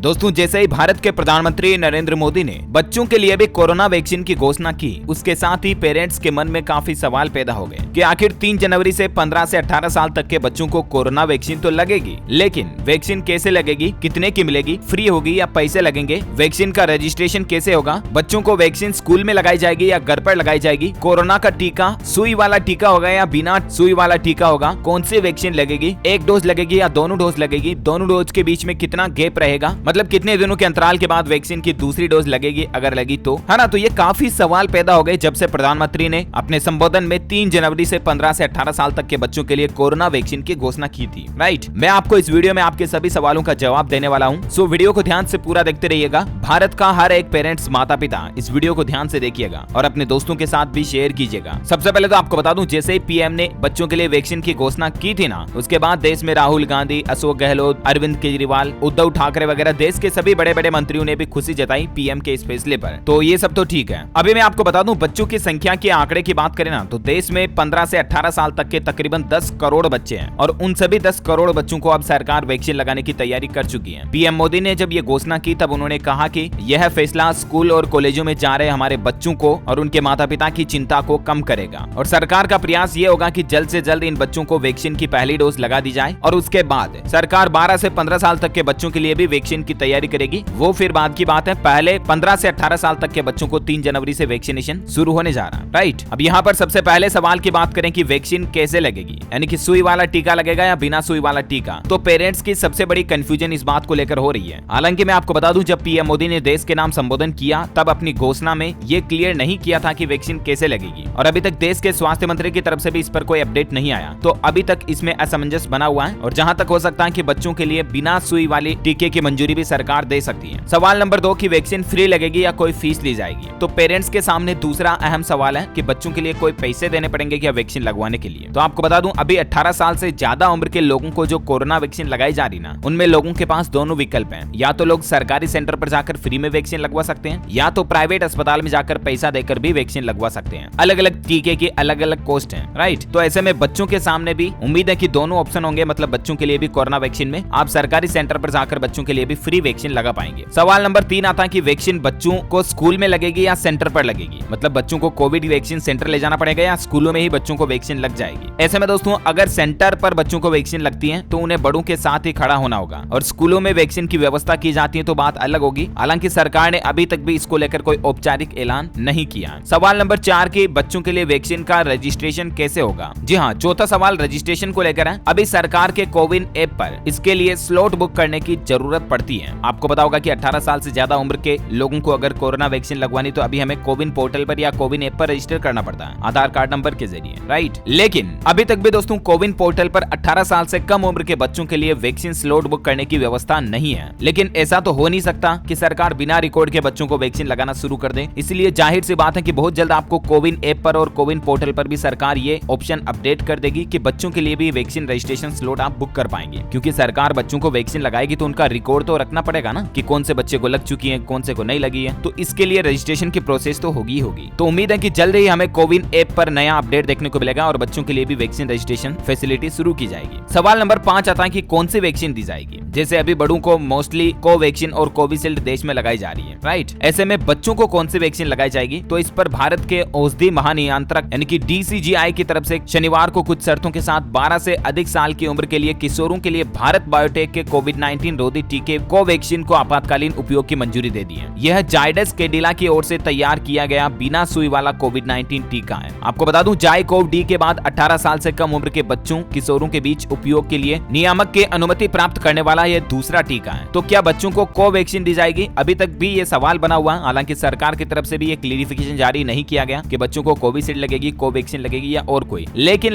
दोस्तों, जैसे ही भारत के प्रधानमंत्री नरेंद्र मोदी ने बच्चों के लिए भी कोरोना वैक्सीन की घोषणा की, उसके साथ ही पेरेंट्स के मन में काफी सवाल पैदा हो गए कि आखिर 3 जनवरी से 15 से 18 साल तक के बच्चों को कोरोना वैक्सीन तो लगेगी, लेकिन वैक्सीन कैसे लगेगी, कितने की मिलेगी, फ्री होगी या पैसे लगेंगे, वैक्सीन का रजिस्ट्रेशन कैसे होगा, बच्चों को वैक्सीन स्कूल में लगाई जाएगी या घर पर लगाई जाएगी, कोरोना का टीका सुई वाला टीका होगा या बिना सुई वाला टीका होगा, कौन सी वैक्सीन लगेगी, एक डोज लगेगी या दोनों डोज लगेगी, दोनों डोज के बीच में कितना गैप रहेगा, मतलब कितने दिनों के अंतराल के बाद वैक्सीन की दूसरी डोज लगेगी अगर लगी तो, है ना। तो ये काफी सवाल पैदा हो गए जब से प्रधानमंत्री ने अपने संबोधन में 3 जनवरी से 15 से 18 साल तक के बच्चों के लिए कोरोना वैक्सीन की घोषणा की थी। राइट, मैं आपको इस वीडियो में आपके सभी सवालों का जवाब देने वाला हूं, सो वीडियो को ध्यान से पूरा देखते रहिएगा। भारत का हर एक पेरेंट्स, माता पिता इस वीडियो को ध्यान से देखिएगा और अपने दोस्तों के साथ भी शेयर कीजिएगा। सबसे पहले तो आपको बता दूं, जैसे ही पीएम ने बच्चों के लिए वैक्सीन की घोषणा की थी ना, उसके बाद देश में राहुल गांधी, अशोक गहलोत, अरविंद केजरीवाल, उद्धव ठाकरे वगैरह देश के सभी बड़े बड़े मंत्रियों ने भी खुशी जताई पीएम के इस फैसले पर। तो ये सब तो ठीक है। अभी मैं आपको बता दूं, बच्चों की संख्या के आंकड़े की बात करें ना, तो देश में 15 से 18 साल तक के तकरीबन 10 करोड़ बच्चे हैं और उन सभी 10 करोड़ बच्चों को अब सरकार वैक्सीन लगाने की तैयारी कर चुकी है। पीएम मोदी ने जब ये घोषणा की तब उन्होंने कहा कि यह फैसला स्कूल और कॉलेजों में जा रहे हमारे बच्चों को और उनके माता पिता की चिंता को कम करेगा और सरकार का प्रयास ये होगा कि जल्द से जल्द इन बच्चों को वैक्सीन की पहली डोज लगा दी जाए और उसके बाद सरकार 12 से 15 साल तक के बच्चों के लिए भी वैक्सीन की तैयारी करेगी। वो फिर बाद की बात है। पहले 15 से 18 साल तक के बच्चों को 3 जनवरी से वैक्सीनेशन शुरू होने जा रहा है। राइट, अब यहाँ पर सबसे पहले सवाल की बात करें कि वैक्सीन कैसे लगेगी, यानी कि सुई वाला टीका लगेगा या बिना सुई वाला टीका। तो पेरेंट्स की सबसे बड़ी कंफ्यूजन इस बात को लेकर हो रही है। हालांकि मैं आपको बता दूं, जब पीएम मोदी ने देश के नाम संबोधन किया तब अपनी घोषणा में ये क्लियर नहीं किया था कि वैक्सीन कैसे लगेगी और अभी तक देश के स्वास्थ्य मंत्री की तरफ से भी इस पर कोई अपडेट नहीं आया। तो अभी तक इसमें असमंजस बना हुआ है और जहां तक हो सकता है कि बच्चों के लिए बिना सुई वाली टीके की मंजूरी भी सरकार दे सकती है। सवाल नंबर 2 की वैक्सीन फ्री लगेगी या कोई फीस ली जाएगी। तो पेरेंट्स के सामने दूसरा अहम सवाल है कि बच्चों के लिए कोई पैसे देने पड़ेंगे क्या वैक्सीन लगवाने के लिए। तो आपको बता दूं, अभी 18 साल से ज्यादा उम्र के लोगों को जो कोरोना वैक्सीन लगाई जा रही ना, उनमें लोगों के पास दोनों विकल्प हैं। या तो लोग सरकारी सेंटर पर जाकर फ्री में वैक्सीन लगवा सकते हैं या तो प्राइवेट अस्पताल में जाकर पैसा देकर भी वैक्सीन लगवा सकते हैं। अलग अलग टीके की अलग अलग कॉस्ट है। राइट, तो ऐसे में बच्चों के सामने भी उम्मीद है कि दोनों ऑप्शन होंगे, मतलब बच्चों के लिए भी कोरोना वैक्सीन में आप सरकारी सेंटर पर जाकर बच्चों के लिए भी फ्री वैक्सीन लगा पाएंगे। सवाल नंबर 3 आता है कि वैक्सीन बच्चों को स्कूल में लगेगी या सेंटर पर लगेगी, मतलब बच्चों को कोविड वैक्सीन सेंटर ले जाना पड़ेगा या स्कूलों में ही बच्चों को वैक्सीन लग जाएगी। ऐसे में दोस्तों, अगर सेंटर पर बच्चों को वैक्सीन लगती है तो उन्हें बड़ों के साथ ही खड़ा होना होगा और स्कूलों में वैक्सीन की व्यवस्था की जाती है तो बात अलग होगी। हालांकि सरकार ने अभी तक भी इसको लेकर कोई औपचारिक ऐलान नहीं किया। सवाल नंबर 4 की बच्चों के लिए वैक्सीन का रजिस्ट्रेशन कैसे होगा। जी हाँ, चौथा सवाल रजिस्ट्रेशन को लेकर है। अभी सरकार के कोविन ऐप पर इसके लिए स्लॉट बुक करने की जरूरत पड़ती है। आपको पता होगा कि 18 साल से ज्यादा उम्र के लोगों को अगर कोरोना वैक्सीन लगवानी तो अभी हमें कोविन पोर्टल पर या कोविन ऐप पर रजिस्टर करना पड़ता है आधार कार्ड नंबर के जरिए। राइट, लेकिन अभी तक भी दोस्तों कोविन पोर्टल पर 18 साल से कम उम्र के बच्चों के लिए वैक्सीन स्लॉट बुक करने की व्यवस्था नहीं है। लेकिन ऐसा तो हो नहीं सकता कि सरकार बिना रिकॉर्ड के बच्चों को वैक्सीन लगाना शुरू कर दे। इसलिए जाहिर सी बात है कि बहुत जल्द आपको कोविन ऐप पर और कोविन पोर्टल पर भी सरकार ये ऑप्शन अपडेट कर देगी कि बच्चों के लिए भी वैक्सीन रजिस्ट्रेशन स्लॉट आप बुक कर पाएंगे। क्योंकि सरकार बच्चों को वैक्सीन लगाएगी तो उनका रिकॉर्ड तो रखना पड़ेगा ना कि कौन से बच्चे को लग चुकी है, कौन से को नहीं लगी है। तो इसके लिए रजिस्ट्रेशन की प्रोसेस तो होगी होगी। तो उम्मीद है कि जल्द ही हमें कोविन ऐप पर नया अपडेट देखने को मिलेगा और बच्चों के लिए भी वैक्सीन रजिस्ट्रेशन फैसिलिटी शुरू की जाएगी। सवाल नंबर 5 आता है कि कौन सी वैक्सीन दी जाएगी। जैसे अभी बड़ों को मोस्टली कोवैक्सीन और कोविशील्ड देश में लगाई जा रही है। राइट, ऐसे में बच्चों को कौन सी वैक्सीन लगाई जाएगी, तो इस पर भारत के औषधि महानियंत्रक यानी कि DCGI की तरफ से शनिवार को कुछ शर्तों के साथ 12 से अधिक साल की उम्र के लिए किशोरों के लिए भारत बायोटेक के कोविड-19 रोधी टीके कोवैक्सीन को आपातकालीन उपयोग की मंजूरी दे दी है। यह जायडस कैडिला की ओर से तैयार किया गया बिना सुई वाला कोविड-19 टीका है। आपको बता दूं, जाइकोव-डी के बाद 18 साल से कम उम्र के बच्चों किशोरों के बीच उपयोग के लिए नियामक के अनुमति प्राप्त करने वाला यह दूसरा टीका है। तो क्या बच्चों को कोवैक्सीन दी जाएगी? अभी तक भी ये सवाल बना हुआ है। हालांकि सरकार की तरफ से भी ये क्लियरिफिकेशन जारी नहीं किया गया कि बच्चों को कोविशील्ड लगेगी, कोवैक्सीन लगेगी या और कोई। लेकिन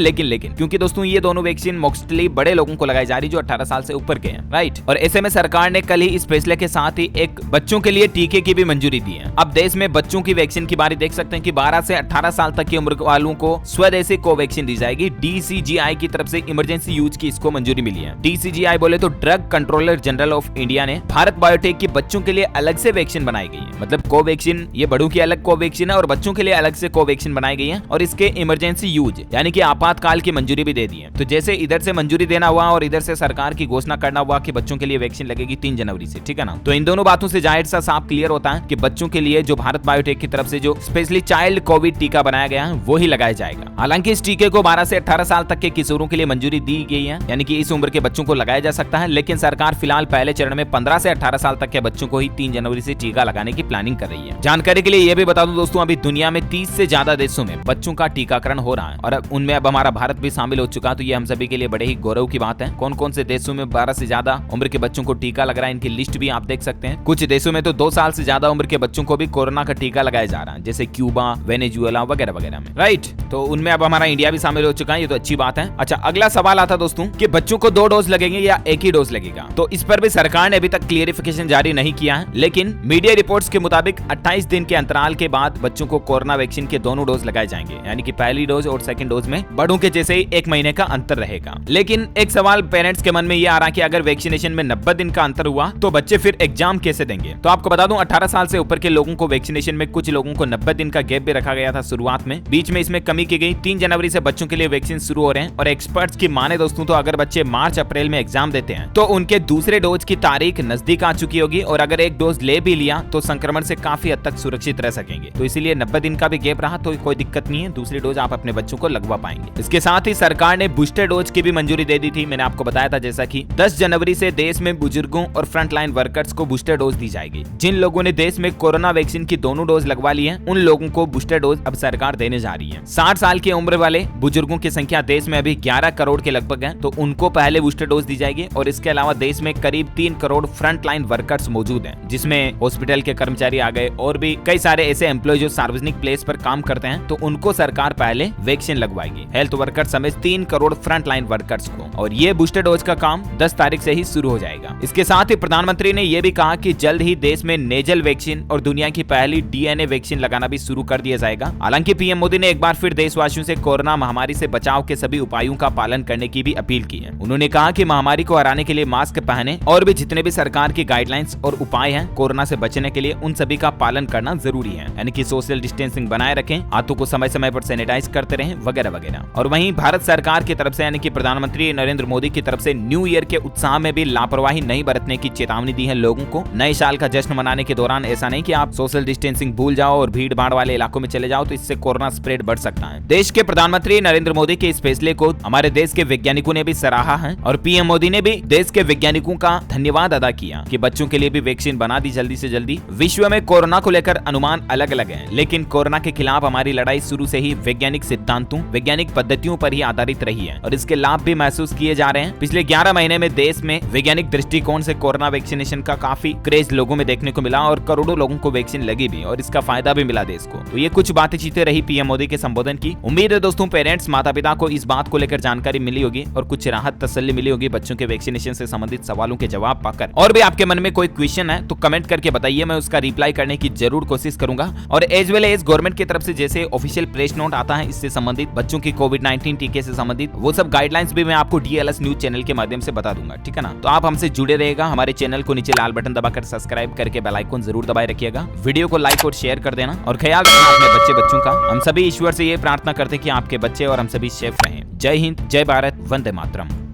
क्योंकि दोस्तों ये दोनों वैक्सीन मोस्टली बड़े लोगों को लगाई जा रही जो 18 साल से ऊपर के हैं। राइट, और ऐसे में सरकार ने कल ही इस फैसले के साथ ही एक बच्चों के लिए टीके की भी मंजूरी दी है। अब देश में बच्चों की वैक्सीन की बारी देख सकते हैं कि 12 से 18 साल तक की उम्र वालों को स्वदेशी कोवैक्सीन दी जाएगी। DCGI की तरफ से इमरजेंसी यूज की इसको मंजूरी मिली है। DCGI बोले तो drug controller general of India ने भारत बायोटेक की बच्चों के लिए अलग से वैक्सीन बनाई गई है। मतलब कोवैक्सीन ये बड़ों की अलग कोवैक्सीन है और बच्चों के लिए अलग से कोवैक्सीन बनाई गई है और इसके इमरजेंसी यूज यानी कि आपातकाल की मंजूरी भी दे दी है। तो जैसे इधर से मंजूरी देना हुआ और इधर से सरकार की घोषणा करना हुआ कि बच्चों के लिए वैक्सीन लगेगी 3 जनवरी से, ठीक है ना। तो इन दोनों बातों से जाहिर सा साफ क्लियर होता है कि बच्चों के लिए जो भारत बायोटेक की तरफ से जो स्पेशली चाइल्ड कोविड टीका बनाया गया है वो ही लगाया जाएगा। हालांकि इस टीके को 12 से 18 साल तक के किशोरों के लिए मंजूरी दी गई है, यानी कि इस उम्र के बच्चों को लगाया जा सकता है, लेकिन सरकार फिलहाल पहले चरण में 15 से 18 साल तक के बच्चों को ही 3 जनवरी से टीका लगाने की प्लानिंग कर रही है। जानकारी के लिए यह भी बता दूं दोस्तों, अभी दुनिया में 30 से ज्यादा देशों में बच्चों का टीकाकरण हो रहा है और उनमें अब हमारा भारत भी शामिल हो चुका, तो ये हम सभी के लिए बड़े ही गौरव की बात है। कौन कौन से देशों में 12 से ज्यादा उम्र के बच्चों को टीका लग रहा है, इनकी लिस्ट भी आप देख सकते हैं। कुछ देशों में तो 2 साल से ज्यादा उम्र के बच्चों को भी कोरोना का टीका लगाया जा रहा है, जैसे क्यूबा, वेनेजुएला वगैरह वगैरह में, राइट। तो उनमें अब हमारा इंडिया भी शामिल हो चुका है, ये तो अच्छी बात है। अच्छा, अगला सवाल आता दोस्तों कि बच्चों को 2 डोज लगेंगे या एक ही डोज लगेगा। तो इस पर भी सरकार ने अभी तक क्लियरिफिकेशन जारी नहीं किया है, लेकिन मीडिया रिपोर्ट्स के मुताबिक 28 दिन के अंतराल के बाद बच्चों को कोरोना वैक्सीन के दोनों डोज लगाए जाएंगे, यानी कि पहली डोज और सेकंड डोज में बड़ों के जैसे ही 1 महीने का अंतर रहेगा। लेकिन एक सवाल पेरेंट्स के मन में ये आ रहा है कि अगर वैक्सीनेशन में 90 दिन का अंतर हुआ तो बच्चे फिर एग्जाम कैसे देंगे। तो आपको बता दूं, 18 साल से ऊपर के लोगों को वैक्सीनेशन में कुछ लोगों को 90 दिन का गैप भी रखा गया था शुरुआत में, बीच में इसमें कमी की गई। 3 जनवरी से बच्चों के लिए वैक्सीन शुरू हो रहे हैं और एक्सपर्ट्स की माने दोस्तों तो अगर बच्चे मार्च अप्रैल में एग्जाम देते हैं तो उनके दूसरे डोज की तारीख नजदीक आ चुकी होगी और अगर एक डोज ले भी लिया तो संक्रमण से काफी हद तक सुरक्षित रह सकेंगे। तो इसीलिए 90 दिन का भी गैप रहा तो कोई दिक्कत नहीं है, दूसरी डोज आप अपने बच्चों को लगवा पाएंगे। इसके साथ ही सरकार ने बूस्टर डोज की भी मंजूरी दे दी थी। मैंने आपको बताया था जैसा कि 10 जनवरी से देश में बुजुर्गों और फ्रंटलाइन वर्कर्स को बूस्टर डोज दी जाएगी। जिन लोगों ने देश में कोरोना वैक्सीन की दोनों डोज लगवा ली है उन लोगों को बूस्टर डोज अब सरकार देने जा रही है। 60 साल की उम्र वाले बुजुर्गों की संख्या देश में अभी 11 करोड़ के लगभग है, तो उनको पहले बूस्टर डोज दी जाएगी। और इसके अलावा देश में करीब 3 करोड़ फ्रंटलाइन वर्कर्स मौजूद हैं, जिसमें हॉस्पिटल के कर्मचारी आ गए और भी कई सारे ऐसे एम्प्लॉय जो सार्वजनिक प्लेस पर काम करते हैं, तो उनको सरकार पहले वैक्सीन लगवाएगी, हेल्थ वर्कर समेत 3 करोड़ फ्रंटलाइन वर्कर्स को। और ये बूस्टर डोज का काम 10 तारीख से ही शुरू हो जाएगा। इसके साथ ही प्रधानमंत्री ने यह भी कहा कि जल्द ही देश में नेजल वैक्सीन और दुनिया की पहली डीएनए वैक्सीन लगाना भी शुरू कर दिया जाएगा। हालांकि पीएम मोदी ने एक बार फिर देशवासियों से कोरोना महामारी से बचाव के सभी उपायों का पालन करने की भी अपील की है। उन्होंने कहा कि महामारी को हराने के लिए मास्क पहने और भी जितने भी सरकार की गाइडलाइंस और उपाय हैं कोरोना से बचने के लिए, उन सभी का पालन करना जरूरी है, यानी कि सोशल डिस्टेंसिंग बनाए रखें, हाथों को समय समय पर सैनिटाइज करते रहें वगैरह वगैरह। और वहीं भारत सरकार की तरफ से यानी कि प्रधानमंत्री नरेंद्र मोदी की तरफ से न्यू ईयर के उत्साह में भी लापरवाही नहीं बरतने की चेतावनी दी है लोगों को। नए साल का जश्न मनाने के दौरान ऐसा नहीं कि आप सोशल डिस्टेंसिंग भूल जाओ और भीड़ भाड़ वाले इलाकों में चले जाओ, तो इससे कोरोना स्प्रेड बढ़ सकता है। देश के प्रधानमंत्री नरेंद्र मोदी के इस फैसले को हमारे देश के वैज्ञानिकों ने भी सराहा है और पीएम मोदी ने भी देश के वैज्ञानिकों का धन्यवाद अदा किया कि बच्चों के लिए भी वैक्सीन बना दी जल्दी से जल्दी। विश्व में कोरोना को लेकर अनुमान अलग अलग है, लेकिन कोरोना के खिलाफ हमारी लड़ाई शुरू से ही वैज्ञानिक सिद्धांतों, वैज्ञानिक पद्धतियों पर ही आधारित रही है और इसके लाभ भी महसूस किए जा रहे हैं। पिछले 11 महीने में देश में वैज्ञानिक दृष्टिकोण से कोरोना वैक्सीनेशन का काफी क्रेज लोगों में देखने को मिला और करोड़ों लोगों को वैक्सीन लगी भी और इसका फायदा भी मिला देश को। तो ये कुछ बातें चीतें रही पीएम मोदी के संबोधन की। उम्मीद है दोस्तों पेरेंट्स, माता पिता को इस बात को लेकर जानकारी मिली होगी और कुछ राहत तसल्ली मिली होगी बच्चों के वैक्सीनेशन से संबंधित सवालों के जवाब पाकर। और भी आपके मन में कोई क्वेश्चन है तो कमेंट करके बताइए, मैं उसका रिप्लाई करने की जरूर कोशिश करूंगा। और एज वेल एज गवर्नमेंट की तरफ से जैसे ऑफिशियल प्रेस नोट आता है इससे संबंधित, बच्चों की कोविड-19 टीके से संबंधित वो सब गाइडलाइंस भी मैं आपको डीएलएस न्यूज चैनल के माध्यम से बता दूंगा, ठीक है ना। तो आप हमसे जुड़े रहेगा। हमारे चैनल को नीचे लाल बटन दबाकर सब्सक्राइब करके बेल आइकन जरूर दबाए रखिएगा। वीडियो को लाइक और शेयर कर देना और ख्याल रखना अपने बच्चों का। हम सभी ईश्वर से ये प्रार्थना करते हैं कि आपके बच्चे और हम सभी सेफ रहें। जय हिंद, जय भारत, वंदे मातरम।